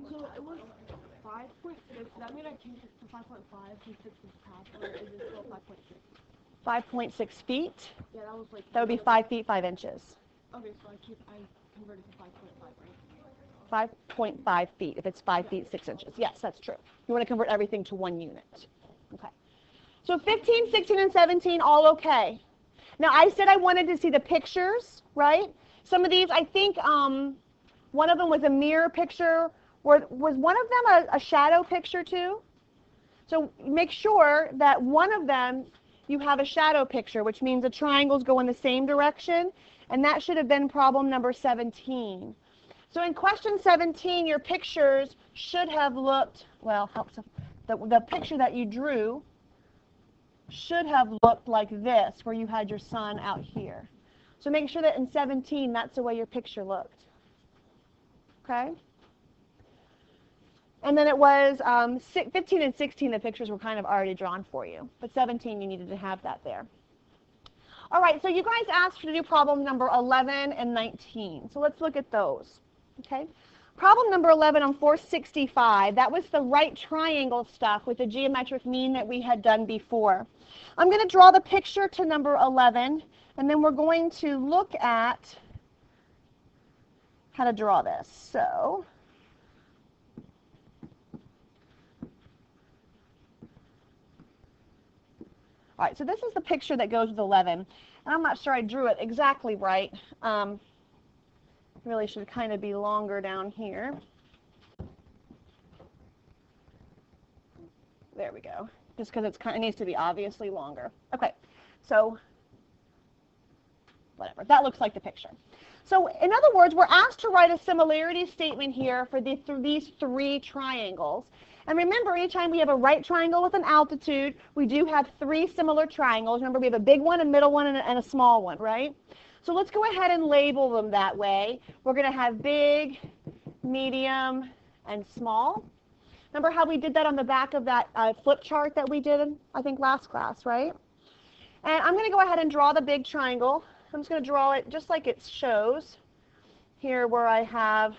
So it was 5.6. Does that mean I changed it to 5.5 since 6 was past, or is it still 5.6? 5.6 feet. Yeah, that was like. That would be 5 feet 5 inches. Okay, so I converted to 5.5, right? 5.5 feet if it's 5 feet 6 inches. Yes, that's true. You want to convert everything to 1 unit. Okay. So 15, 16, and 17, all okay. Now I said I wanted to see the pictures, right? Some of these, I think one of them was a mirror picture. Was one of them a shadow picture too? So make sure that one of them you have a shadow picture, which means the triangles go in the same direction, and that should have been problem number 17. So in question 17, your pictures should have looked, well, the picture that you drew should have looked like this, where you had your sun out here. So make sure that in 17, that's the way your picture looked. Okay? And then it was 15 and 16, the pictures were kind of already drawn for you. But 17, you needed to have that there. All right, so you guys asked to do problem number 11 and 19. So let's look at those. Okay? Problem number 11 on 465, that was the right triangle stuff with the geometric mean that we had done before. I'm going to draw the picture to number 11, and then we're going to look at how to draw this. So all right, so this is the picture that goes with 11. And I'm not sure I drew it exactly right. It really should kind of be longer down here. There we go. Just because it needs to be obviously longer. Okay, so whatever. That looks like the picture. So in other words, we're asked to write a similarity statement here for these three triangles. And remember, anytime we have a right triangle with an altitude, we do have three similar triangles. Remember, we have a big one, a middle one, and a small one, right? So let's go ahead and label them that way. We're going to have big, medium, and small. Remember how we did that on the back of that flip chart that we did, I think, last class, right? And I'm going to go ahead and draw the big triangle. I'm just going to draw it just like it shows here, where I have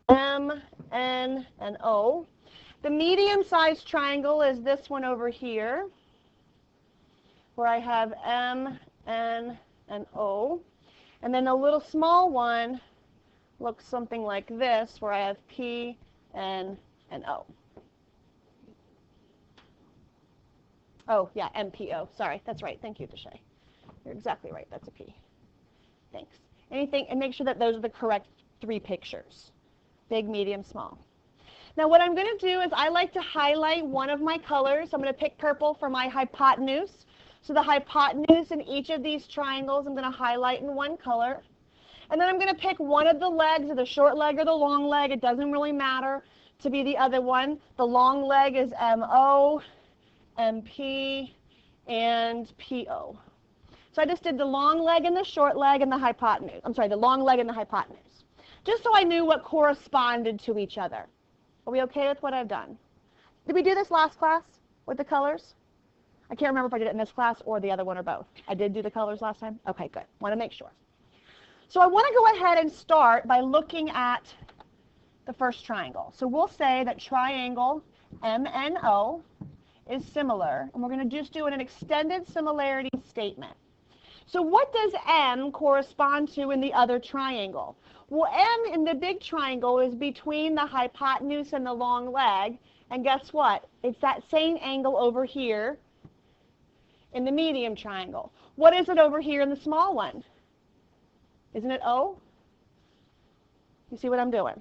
M, N, and O. The medium-sized triangle is this one over here, where I have M, N, and O. And then the little small one looks something like this, where I have P, N, and O. Oh, yeah, MPO. Sorry, that's right. Thank you, Deshay. You're exactly right. That's a P. Thanks. Anything, and make sure that those are the correct three pictures. Big, medium, small. Now what I'm going to do is I like to highlight one of my colors. I'm going to pick purple for my hypotenuse. So the hypotenuse in each of these triangles I'm going to highlight in one color. And then I'm going to pick one of the legs, or the short leg or the long leg, it doesn't really matter, to be the other one. The long leg is MO, MP, and PO. So I just did the long leg and the short leg and the hypotenuse. I'm sorry, the long leg and the hypotenuse. Just so I knew what corresponded to each other. Are we okay with what I've done? Did we do this last class with the colors? I can't remember if I did it in this class or the other one or both. I did do the colors last time? Okay, good. Want to make sure. So I want to go ahead and start by looking at the first triangle. So we'll say that triangle MNO is similar, and we're going to just do an extended similarity statement. So what does M correspond to in the other triangle? Well, M in the big triangle is between the hypotenuse and the long leg, and guess what? It's that same angle over here in the medium triangle. What is it over here in the small one? Isn't it O? You see what I'm doing?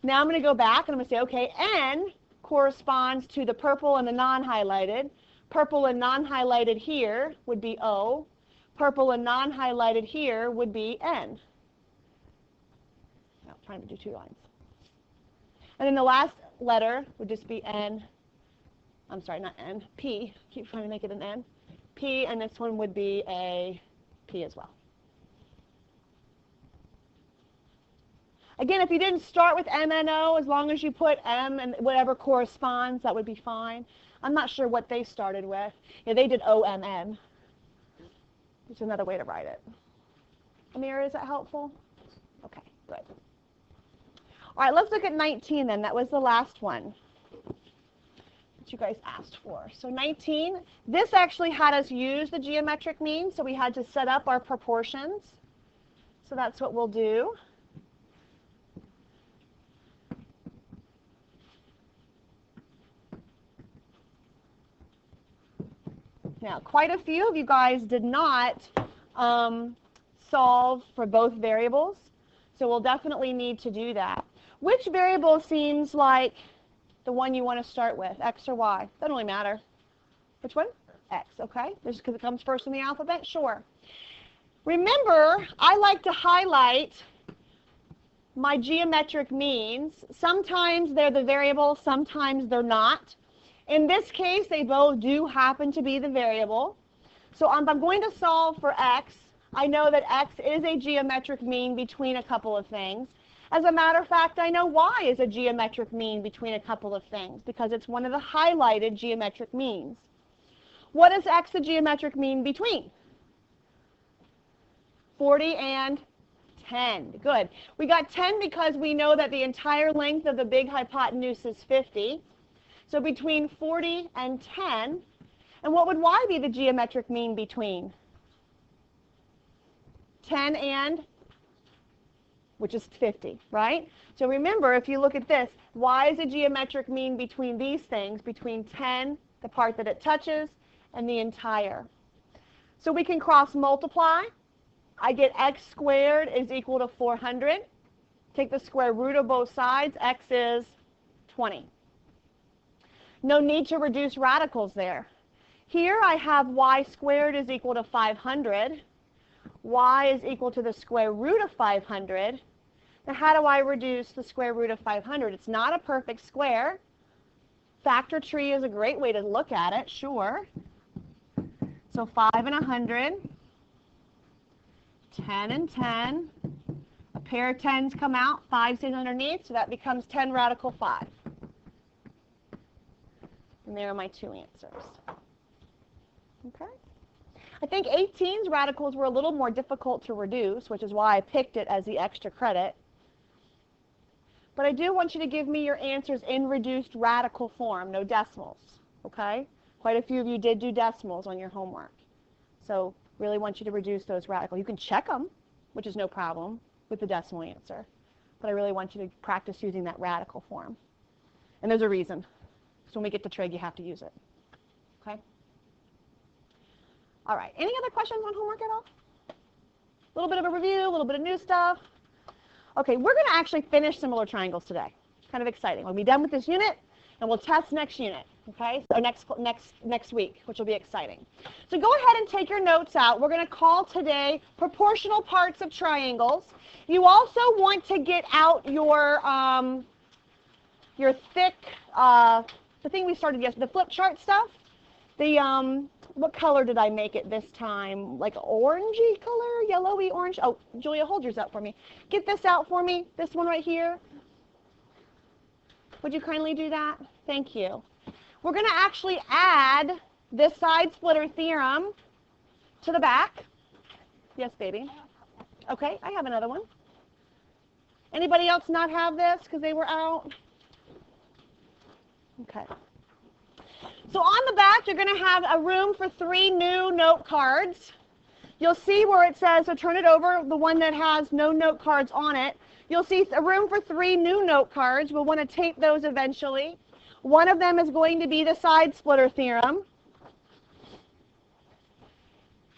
Now I'm going to go back and I'm going to say, okay, N corresponds to the purple and the non-highlighted. Purple and non-highlighted here would be O. Purple and non-highlighted here would be N. I'm trying to do two lines. And then the last letter would just be N. I'm sorry, not N, P. Keep trying to make it an N. P, and this one would be a P as well. Again, if you didn't start with MNO, as long as you put M and whatever corresponds, that would be fine. I'm not sure what they started with. Yeah, they did OMN. It's another way to write it. Amira, is that helpful? Okay, good. All right, let's look at 19 then. That was the last one that you guys asked for. So 19, this actually had us use the geometric mean, so we had to set up our proportions. So that's what we'll do. Now, quite a few of you guys did not solve for both variables, so we'll definitely need to do that. Which variable seems like the one you want to start with, x or y? Doesn't really matter. Which one? X, okay? Just because it comes first in the alphabet? Sure. Remember, I like to highlight my geometric means. Sometimes they're the variable, sometimes they're not. In this case, they both do happen to be the variable. So if I'm going to solve for x, I know that x is a geometric mean between a couple of things. As a matter of fact, I know y is a geometric mean between a couple of things because it's one of the highlighted geometric means. What is x the geometric mean between? 40 and 10. Good. We got 10 because we know that the entire length of the big hypotenuse is 50. So between 40 and 10. And what would y be the geometric mean between? 10 and, which is 50, right? So remember, if you look at this, y is a geometric mean between these things, between 10, the part that it touches, and the entire. So we can cross multiply. I get x squared is equal to 400. Take the square root of both sides. X is 20. No need to reduce radicals there. Here I have y squared is equal to 500. Y is equal to the square root of 500. Now how do I reduce the square root of 500? It's not a perfect square. Factor tree is a great way to look at it, sure. So 5 and 100, 10 and 10. A pair of 10s come out, 5 stays underneath, so that becomes 10 radical 5. And there are my two answers. Okay? I think 18's radicals were a little more difficult to reduce, which is why I picked it as the extra credit. But I do want you to give me your answers in reduced radical form, no decimals. Okay? Quite a few of you did do decimals on your homework. So really want you to reduce those radicals. You can check them, which is no problem with the decimal answer. But I really want you to practice using that radical form. And there's a reason. So when we get to trig, you have to use it. Okay? All right. Any other questions on homework at all? A little bit of a review, a little bit of new stuff. Okay, we're going to actually finish similar triangles today. Kind of exciting. We'll be done with this unit, and we'll test next unit. Okay, so next week, which will be exciting. So go ahead and take your notes out. We're going to call today proportional parts of triangles. You also want to get out your thick, the thing we started yesterday, the flip chart stuff. The what color did I make it this time? Like orangey color, yellowy orange. Oh, Julia, hold yours out for me. Get this out for me. This one right here. Would you kindly do that? Thank you. We're going to actually add this side splitter theorem to the back. Yes, baby. Okay, I have another one. Anybody else not have this because they were out? Okay. So on the back, you're going to have a room for 3 new note cards. You'll see where it says, so turn it over, the one that has no note cards on it. You'll see a room for 3 new note cards. We'll want to tape those eventually. One of them is going to be the side splitter theorem.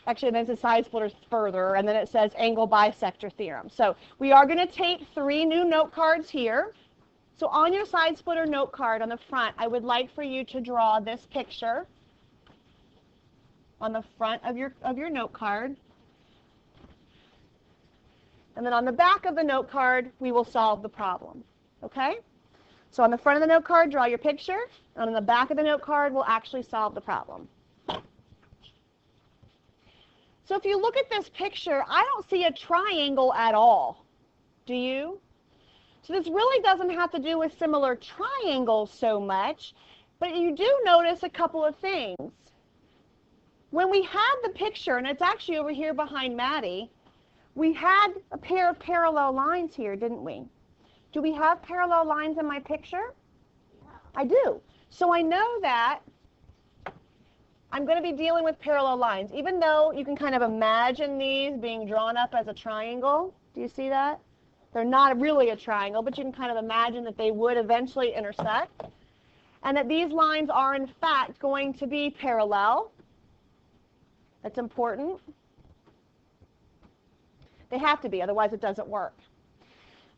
Actually, there's a side splitter further, and then it says angle bisector theorem. So we are going to tape 3 new note cards here. So on your side splitter note card on the front, I would like for you to draw this picture on the front of your note card. And then on the back of the note card, we will solve the problem. Okay? So on the front of the note card, draw your picture. And on the back of the note card, we'll actually solve the problem. So if you look at this picture, I don't see a triangle at all. Do you? So this really doesn't have to do with similar triangles so much, but you do notice a couple of things. When we had the picture, and it's actually over here behind Maddie, we had a pair of parallel lines here, didn't we? Do we have parallel lines in my picture? Yeah. I do. So I know that I'm going to be dealing with parallel lines, even though you can kind of imagine these being drawn up as a triangle. Do you see that? They're not really a triangle, but you can kind of imagine that they would eventually intersect, and that these lines are, in fact, going to be parallel. That's important. They have to be, otherwise it doesn't work.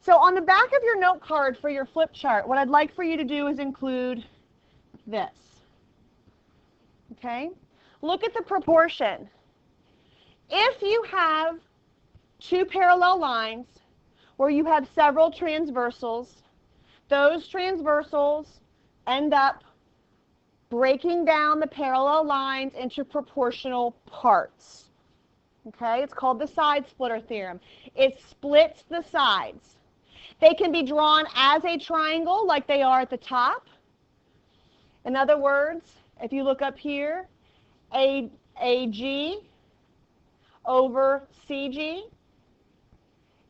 So on the back of your note card for your flip chart, what I'd like for you to do is include this. Okay? Look at the proportion. If you have two parallel lines where you have several transversals, those transversals end up breaking down the parallel lines into proportional parts. Okay? It's called the side splitter theorem. It splits the sides. They can be drawn as a triangle like they are at the top. In other words, if you look up here, AG over CG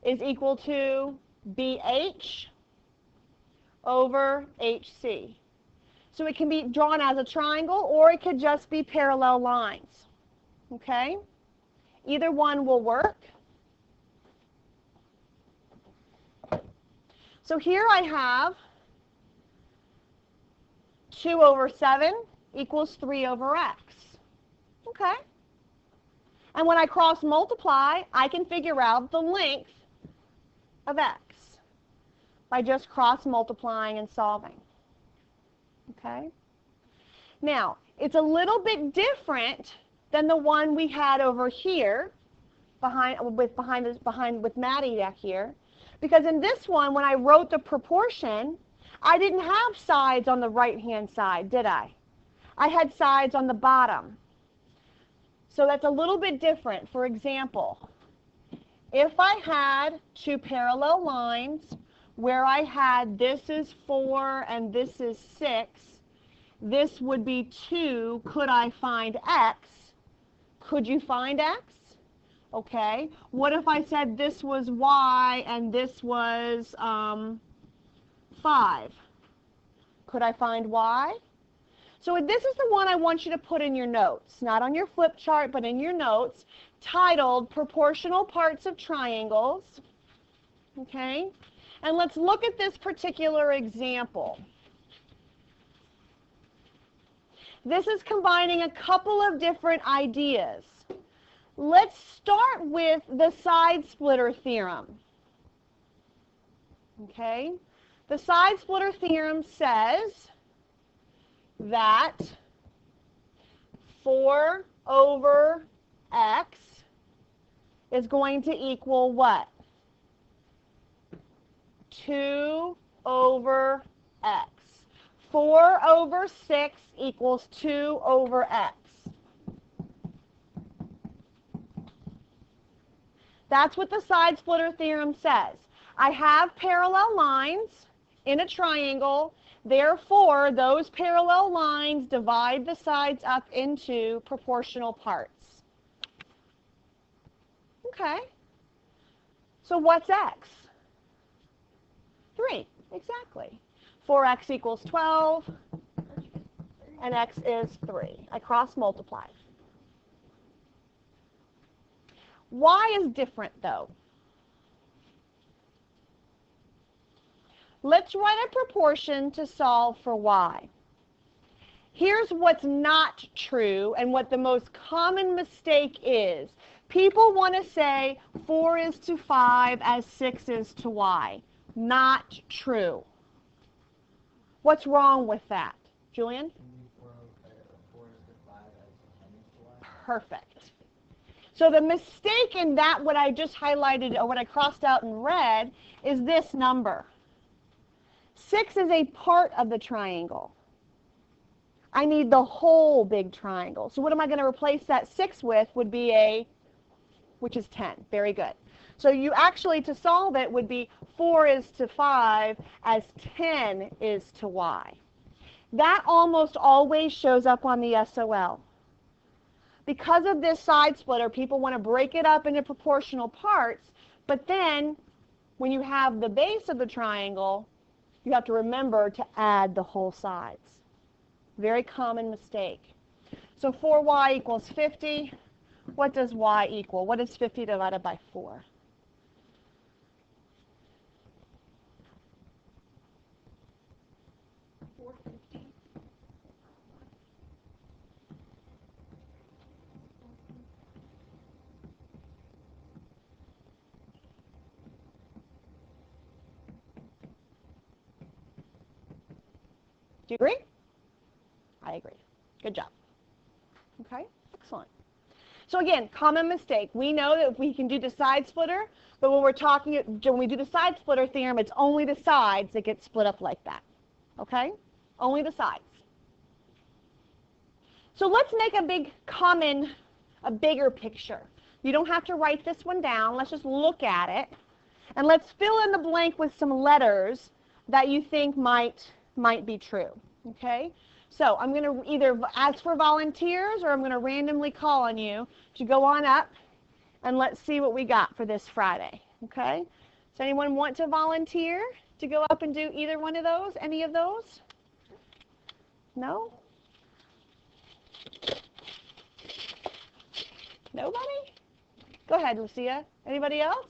is equal to BH over HC. So it can be drawn as a triangle, or it could just be parallel lines. Okay? Either one will work. So here I have 2 over 7 equals 3 over x. Okay? And when I cross multiply, I can figure out the length of x by just cross multiplying and solving. Okay? Now, it's a little bit different than the one we had over here with Maddie back here, because in this one, when I wrote the proportion, I didn't have sides on the right-hand side, did I? I had sides on the bottom. So that's a little bit different. For example, if I had two parallel lines where I had this is 4 and this is 6, this would be 2. Could I find x? Could you find x? Okay. What if I said this was y and this was 5? Could I find y? So this is the one I want you to put in your notes, not on your flip chart, but in your notes, titled Proportional Parts of Triangles. Okay? And let's look at this particular example. This is combining a couple of different ideas. Let's start with the side splitter theorem. Okay? The side splitter theorem says that 4 over x is going to equal what? 2 over x. 4 over 6 equals 2 over x. That's what the side splitter theorem says. I have parallel lines in a triangle. Therefore, those parallel lines divide the sides up into proportional parts. Okay. So what's x? 3, exactly. 4x equals 12, and x is 3. I cross multiply. Y is different, though. Let's write a proportion to solve for y. Here's what's not true and what the most common mistake is. People want to say 4 is to 5 as 6 is to y. Not true. What's wrong with that? Julian? Perfect. So the mistake in that, what I just highlighted or what I crossed out in red, is this number. 6 is a part of the triangle. I need the whole big triangle. So what am I going to replace that 6 with would be a, which is 10. Very good. So you actually, to solve it, would be 4 is to 5 as 10 is to y. That almost always shows up on the SOL. Because of this side splitter, people want to break it up into proportional parts, but then when you have the base of the triangle, you have to remember to add the whole sides. Very common mistake. So 4y equals 50. What does y equal? What is 50 divided by 4? 450. Do you agree? I agree. Good job. Okay, excellent. So again, common mistake. We know that we can do the side splitter, but when we do the side splitter theorem, it's only the sides that get split up like that. Okay? Only the sides. So let's make a bigger picture. You don't have to write this one down. Let's just look at it. And let's fill in the blank with some letters that you think might be true. Okay? So I'm going to either ask for volunteers or I'm going to randomly call on you to go on up and let's see what we got for this Friday. Okay? Does anyone want to volunteer to go up and do either one of those? Any of those? No? Nobody? Go ahead, Lucia. Anybody else?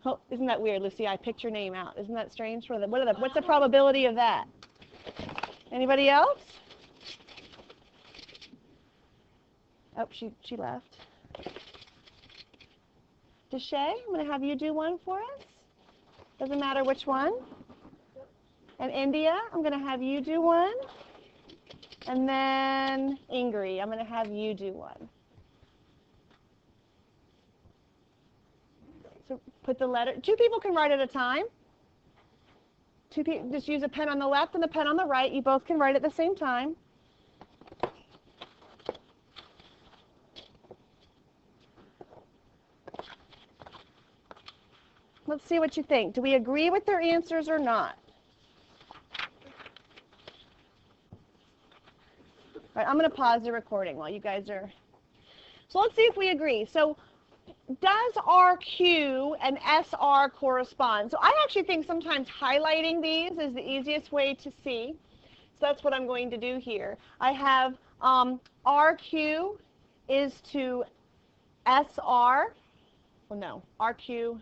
Oh, isn't that weird, Lucia? I picked your name out. Isn't that strange? What's the probability of that? Anybody else? Oh, she left. Deshay, I'm going to have you do one for us. Doesn't matter which one. And India, I'm going to have you do one. And then Ingrid, I'm going to have you do one. So put the letter. 2 people can write at a time. 2 people, just use a pen on the left and a pen on the right. You both can write at the same time. Let's see what you think. Do we agree with their answers or not? All right, I'm going to pause the recording while you guys are. So let's see if we agree. So does RQ and SR correspond? So I actually think sometimes highlighting these is the easiest way to see. So that's what I'm going to do here. I have RQ is to SR. Well, no, RQ,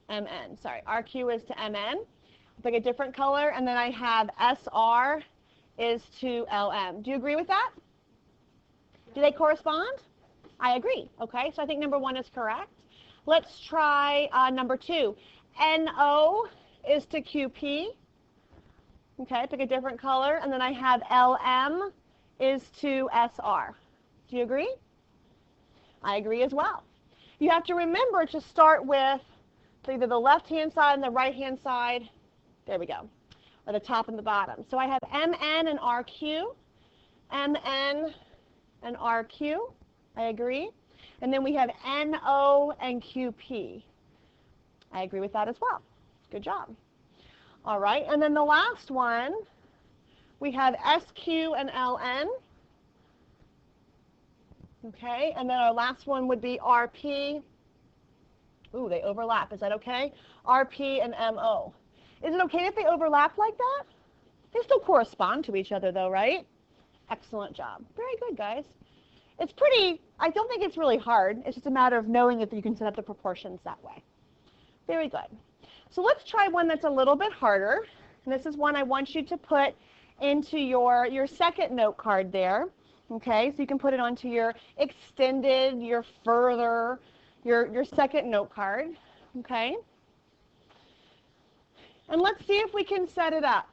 MN. Sorry, RQ is to MN. I'll pick a different color. And then I have SR is to LM. Do you agree with that? Do they correspond? I agree. Okay, so I think number 1 is correct. Let's try number 2. NO is to QP. Okay, pick a different color. And then I have LM is to SR. Do you agree? I agree as well. You have to remember to start with either the left-hand side and the right-hand side. There we go. Or the top and the bottom. So I have MN and RQ. MN and RQ. I agree. And then we have NO and QP. I agree with that as well. Good job. All right, and then the last one, we have SQ and LN. Okay, and then our last one would be RP. Ooh, they overlap. Is that okay? RP and MO. Is it okay if they overlap like that? They still correspond to each other though, right? Excellent job. Very good, guys. It's pretty, I don't think it's really hard. It's just a matter of knowing if you can set up the proportions that way. Very good. So let's try one that's a little bit harder. And this is one I want you to put into your second note card there. Okay, so you can put it onto your extended, your further, your second note card. Okay. And let's see if we can set it up.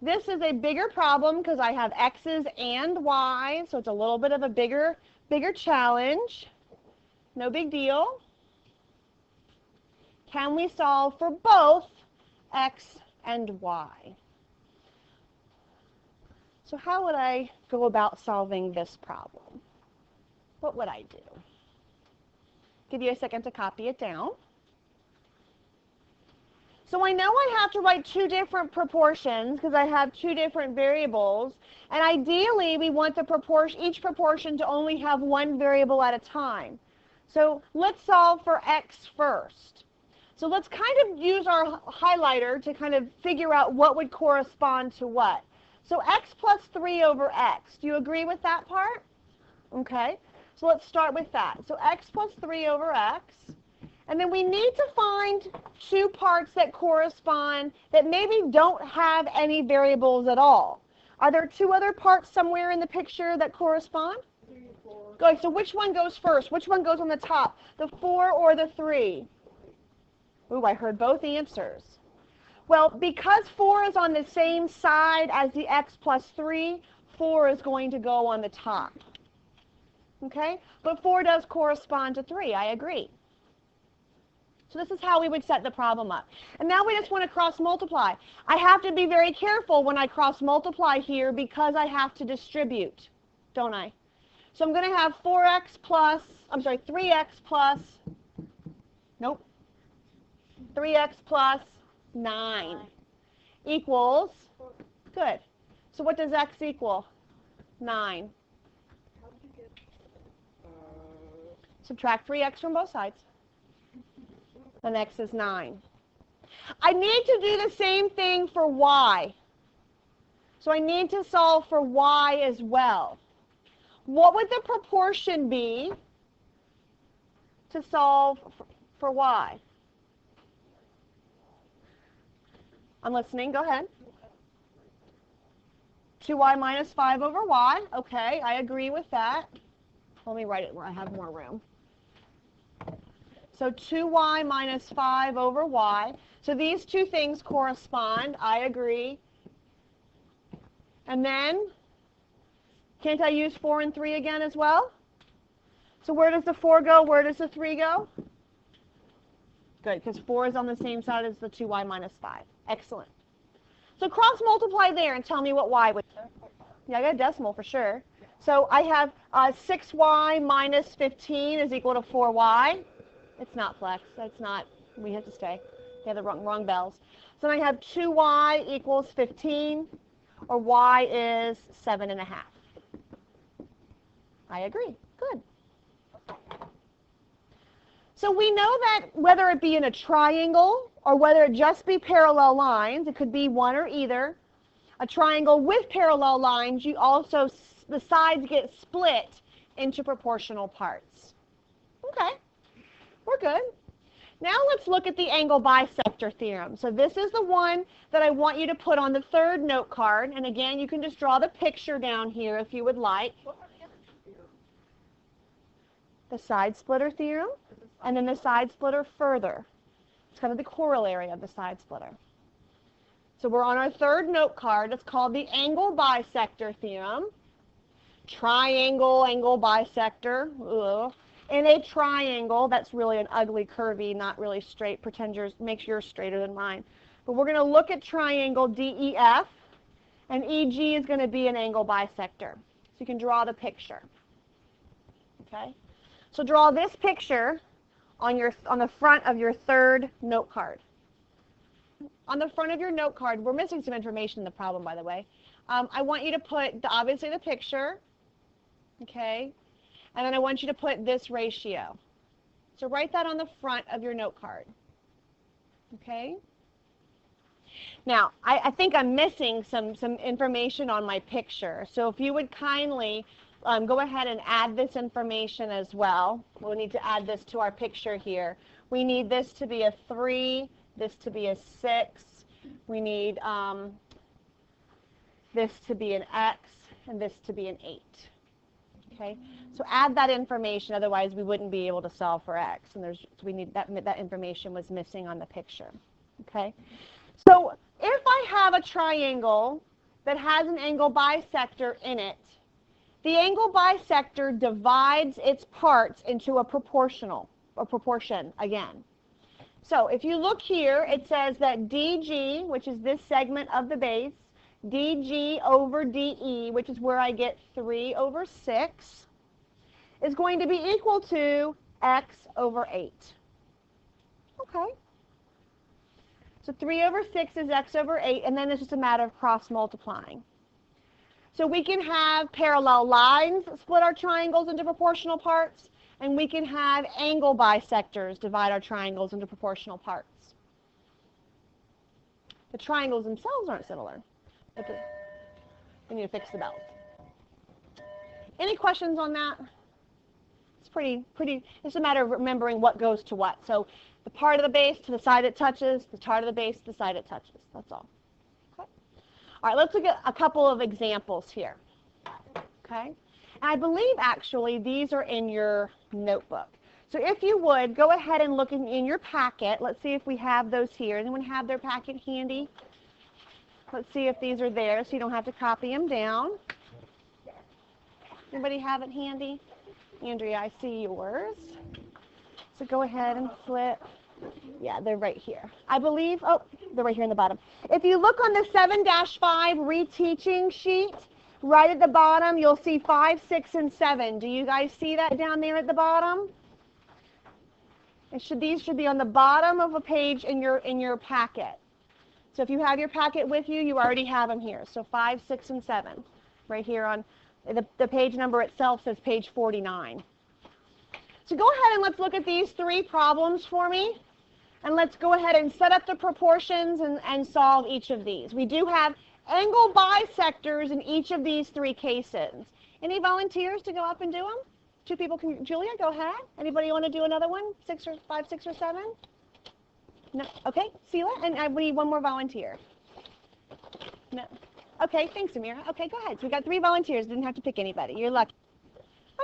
This is a bigger problem because I have X's and Y's, so it's a little bit of a bigger challenge. No big deal. Can we solve for both X and Y? So how would I go about solving this problem? What would I do? Give you a second to copy it down. So I know I have to write 2 different proportions because I have 2 different variables. And ideally, we want each proportion to only have 1 variable at a time. So let's solve for X first. So let's kind of use our highlighter to kind of figure out what would correspond to what. So x plus 3 over x. Do you agree with that part? Okay. So let's start with that. So x plus 3 over x. And then we need to find two parts that correspond that maybe don't have any variables at all. Are there two other parts somewhere in the picture that correspond? 3 and 4. Good. So which one goes first? Which one goes on the top? The 4 or the 3? Ooh, I heard both answers. Well, because 4 is on the same side as the x plus 3, 4 is going to go on the top. Okay? But 4 does correspond to 3. I agree. So this is how we would set the problem up. And now we just want to cross multiply. I have to be very careful when I cross multiply here because I have to distribute, don't I? So I'm going to have 3x plus, nope, 3x plus 9 equals, good. So what does x equal? 9. How did you get? Subtract 3x from both sides. And x is 9. I need to do the same thing for y. So I need to solve for y as well. What would the proportion be to solve for y? I'm listening. Go ahead. 2y minus 5 over y. Okay, I agree with that. Let me write it where I have more room. So 2y minus 5 over y. So these two things correspond. I agree. And then, can't I use 4 and 3 again as well? So where does the 4 go? Where does the 3 go? Good, because 4 is on the same side as the 2y minus 5. Excellent. So cross multiply there and tell me what y would be. Yeah, I got a decimal for sure. So I have 6y minus 15 is equal to 4y. It's not flex. That's not, we have to stay. They have the wrong bells. So then I have 2y equals 15, or y is 7.5. I agree. Good. So we know that whether it be in a triangle or whether it just be parallel lines, it could be one or either. A triangle with parallel lines, you also, the sides get split into proportional parts. Okay. We're good. Now let's look at the angle bisector theorem. So this is the one that I want you to put on the third note card. And again, you can just draw the picture down here if you would like. The side splitter theorem, and then the side splitter further. It's kind of the corollary of the side splitter. So we're on our third note card. It's called the angle bisector theorem. Triangle, angle bisector. Ugh. In a triangle, that's really an ugly, curvy, not really straight. Pretend yours, makes yours straighter than mine. But we're going to look at triangle DEF, and EG is going to be an angle bisector. So you can draw the picture. Okay? So draw this picture on the front of your third note card. On the front of your note card, we're missing some information in the problem, by the way. I want you to put, obviously, the picture. Okay? And then I want you to put this ratio. So write that on the front of your note card. Okay? Now, I think I'm missing some information on my picture. So if you would kindly go ahead and add this information as well. We'll need to add this to our picture here. We need this to be a 3, this to be a 6. We need this to be an X, and this to be an 8. Okay, so add that information, otherwise we wouldn't be able to solve for x, and we need that information was missing on the picture. Okay, so if I have a triangle that has an angle bisector in it, the angle bisector divides its parts into a proportion again. So if you look here, it says that DG, which is this segment of the base, DG over DE, which is where I get 3 over 6, is going to be equal to x over 8. Okay. So 3 over 6 is x over 8, and then it's just a matter of cross multiplying. So we can have parallel lines split our triangles into proportional parts, And we can have angle bisectors divide our triangles into proportional parts. The triangles themselves aren't similar, but we need to fix the belt. Any questions on that? It's pretty, it's a matter of remembering what goes to what. So the part of the base to the side it touches, the part of the base to the side it touches. That's all. Okay. All right, let's look at a couple of examples here. Okay. And I believe actually these are in your notebook. So if you would, go ahead and look in your packet. Let's see if we have those here. Anyone have their packet handy? Let's see if these are there so you don't have to copy them down. Anybody have it handy? Andrea, I see yours. So go ahead and flip. Yeah, they're right here. I believe, oh, they're right here in the bottom. If you look on the 7-5 reteaching sheet, right at the bottom, you'll see 5, 6, and 7. Do you guys see that down there at the bottom? These should be on the bottom of a page in your packet. So if you have your packet with you, you already have them here. So 5, 6, and 7, right here on the page number itself says page 49. So go ahead and let's look at these 3 problems for me. And let's go ahead and set up the proportions and solve each of these. We do have angle bisectors in each of these 3 cases. Any volunteers to go up and do them? 2 people can. Julia, go ahead. Anybody want to do another one? 5, 6, or 7? No. Okay. Sela, and I need 1 more volunteer. No. Okay. Thanks, Amira. Okay, go ahead. So we got 3 volunteers. Didn't have to pick anybody. You're lucky.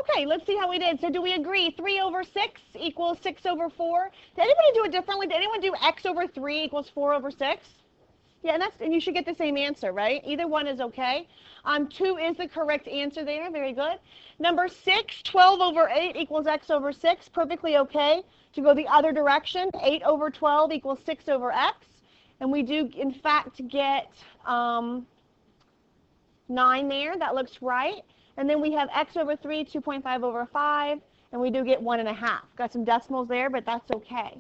Okay, let's see how we did. So do we agree 3 over 6 equals 6 over 4? Did anybody do it differently? Did anyone do x over 3 equals 4 over 6? Yeah, and you should get the same answer, right? Either one is okay. 2 is the correct answer there. Very good. Number 6, 12 over 8 equals x over 6. Perfectly okay to go the other direction. 8 over 12 equals 6 over x. And we do, in fact, get 9 there. That looks right. And then we have x over 3, 2.5 over 5. And we do get 1.5. Got some decimals there, but that's okay.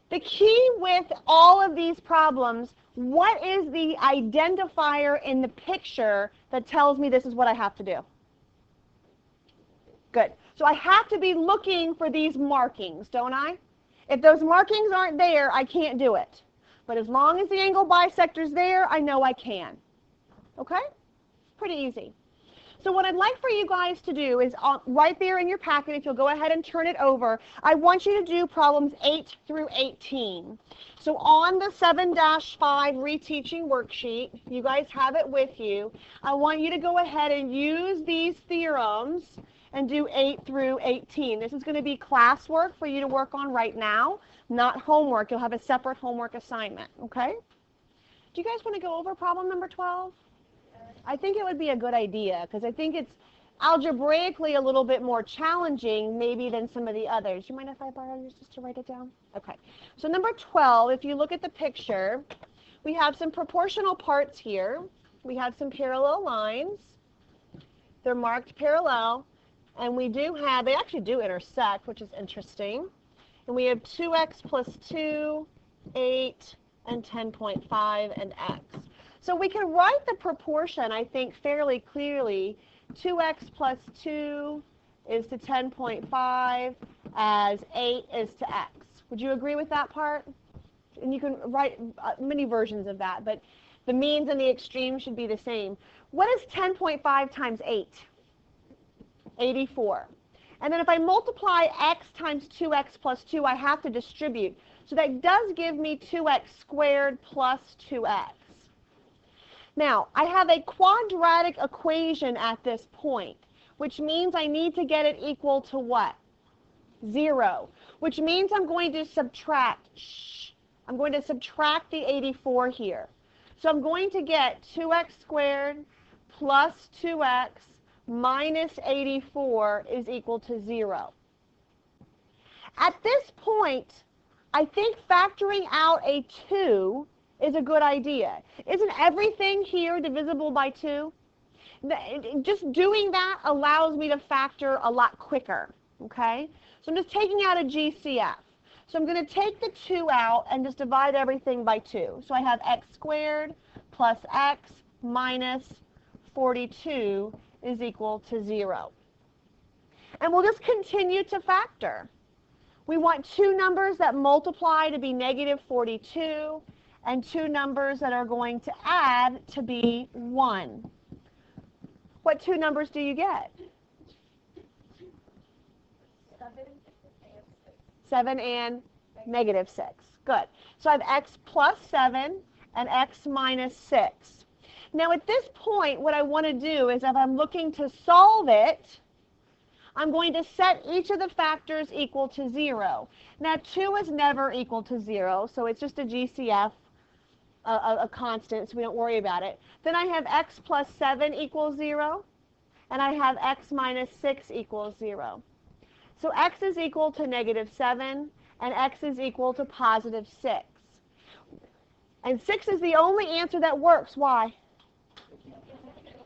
The key with all of these problems, what is the identifier in the picture that tells me this is what I have to do? Good. So I have to be looking for these markings, don't I? If those markings aren't there, I can't do it. But as long as the angle bisector is there, I know I can. Okay? Pretty easy. So what I'd like for you guys to do is right there in your packet, if you'll go ahead and turn it over, I want you to do problems 8 through 18. So on the 7-5 reteaching worksheet, you guys have it with you. I want you to go ahead and use these theorems and do 8 through 18. This is going to be classwork for you to work on right now, not homework. You'll have a separate homework assignment, okay? Do you guys want to go over problem number 12? I think it would be a good idea because I think it's algebraically a little bit more challenging maybe than some of the others. You mind if I borrow yours just to write it down? Okay. So number 12, if you look at the picture, we have some proportional parts here. We have some parallel lines. They're marked parallel. And we do have, they actually do intersect, which is interesting. And we have 2x plus 2, 8, and 10.5, and x. So we can write the proportion, I think, fairly clearly. 2x plus 2 is to 10.5 as 8 is to x. Would you agree with that part? And you can write many versions of that, but the means and the extremes should be the same. What is 10.5 times 8? 84. And then if I multiply x times 2x plus 2, I have to distribute. So that does give me 2x squared plus 2x. Now, I have a quadratic equation at this point, which means I need to get it equal to what? 0, which means I'm going to subtract. I'm going to subtract the 84 here. So I'm going to get 2x squared plus 2x minus 84 is equal to 0. At this point, I think factoring out a 2 is a good idea. Isn't everything here divisible by 2? Just doing that allows me to factor a lot quicker, okay? So I'm just taking out a GCF. So I'm going to take the 2 out and just divide everything by 2. So I have x squared plus x minus 42 is equal to 0. And we'll just continue to factor. We want two numbers that multiply to be negative 42 and two numbers that are going to add to be 1. What two numbers do you get? 7 and negative 6. Good. So I have x plus 7 and x minus 6. Now at this point, what I want to do is if I'm looking to solve it, I'm going to set each of the factors equal to 0. Now 2 is never equal to 0, so it's just a GCF, a constant, so we don't worry about it. Then I have x plus 7 equals 0, and I have x minus 6 equals 0. So x is equal to negative 7, and x is equal to positive 6. And 6 is the only answer that works. Why?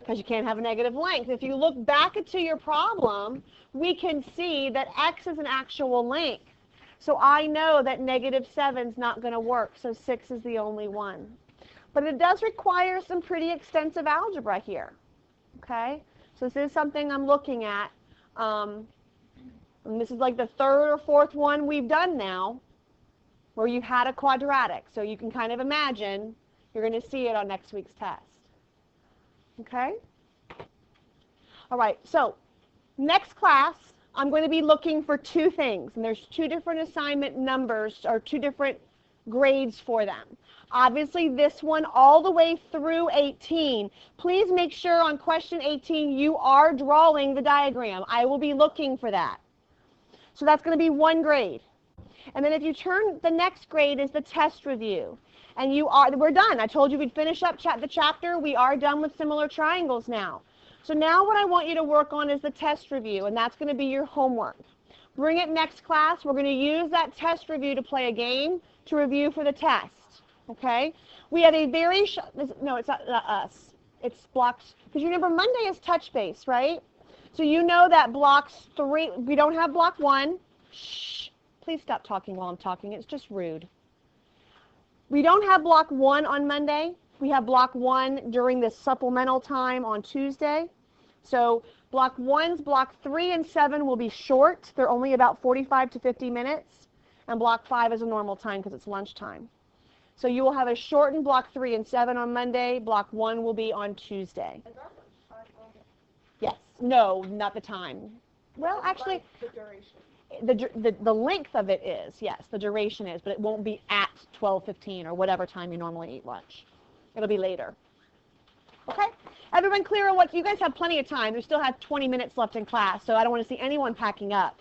Because you can't have a negative length. If you look back into your problem, we can see that x is an actual length. So I know that negative 7 is not going to work, so 6 is the only one. But it does require some pretty extensive algebra here. Okay? So this is something I'm looking at. And this is like the third or fourth one we've done now where you've had a quadratic. So you can kind of imagine you're going to see it on next week's test. Okay? All right, so next class, I'm going to be looking for two things. And there's two different assignment numbers or two different grades for them. Obviously, this one all the way through 18. Please make sure on question 18 you are drawing the diagram. I will be looking for that. So that's going to be one grade. And then if you turn, the next grade is the test review. And we're done. I told you we'd finish up the chapter. We are done with similar triangles now. So now what I want you to work on is the test review, and that's going to be your homework. Bring it next class. We're going to use that test review to play a game to review for the test. Okay? We have a very, no, it's not us. It's blocks, because you remember Monday is touch base, right? So you know that blocks 3, we don't have block 1. Shh, please stop talking while I'm talking. It's just rude. We don't have block 1 on Monday. We have block 1 during this supplemental time on Tuesday. So block 1's block 3 and 7 will be short. They're only about 45 to 50 minutes. And block 5 is a normal time because it's lunchtime. So you will have a shortened block 3 and 7 on Monday. Block 1 will be on Tuesday. Yes. No, not the time. Well, actually, the duration. The length of it is, yes, the duration is, but it won't be at 12:15 or whatever time you normally eat lunch. It'll be later. Okay? Everyone clear on what? You guys have plenty of time. We still have 20 minutes left in class, so I don't want to see anyone packing up.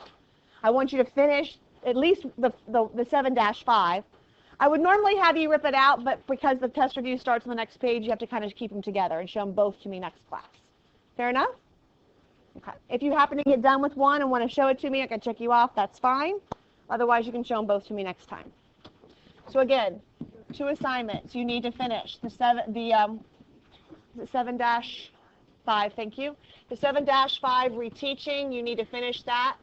I want you to finish at least the 7-5. I would normally have you rip it out, but because the test review starts on the next page, you have to kind of keep them together and show them both to me next class. Fair enough? Okay. If you happen to get done with one and want to show it to me, I can check you off. That's fine. Otherwise, you can show them both to me next time. So again, 2 assignments. You need to finish the 7-5. Thank you. The 7-5 reteaching. You need to finish that.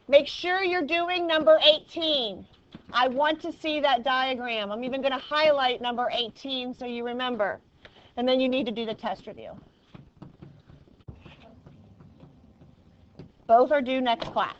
Make sure you're doing number 18. I want to see that diagram. I'm even going to highlight number 18 so you remember. And then you need to do the test review. Both are due next class.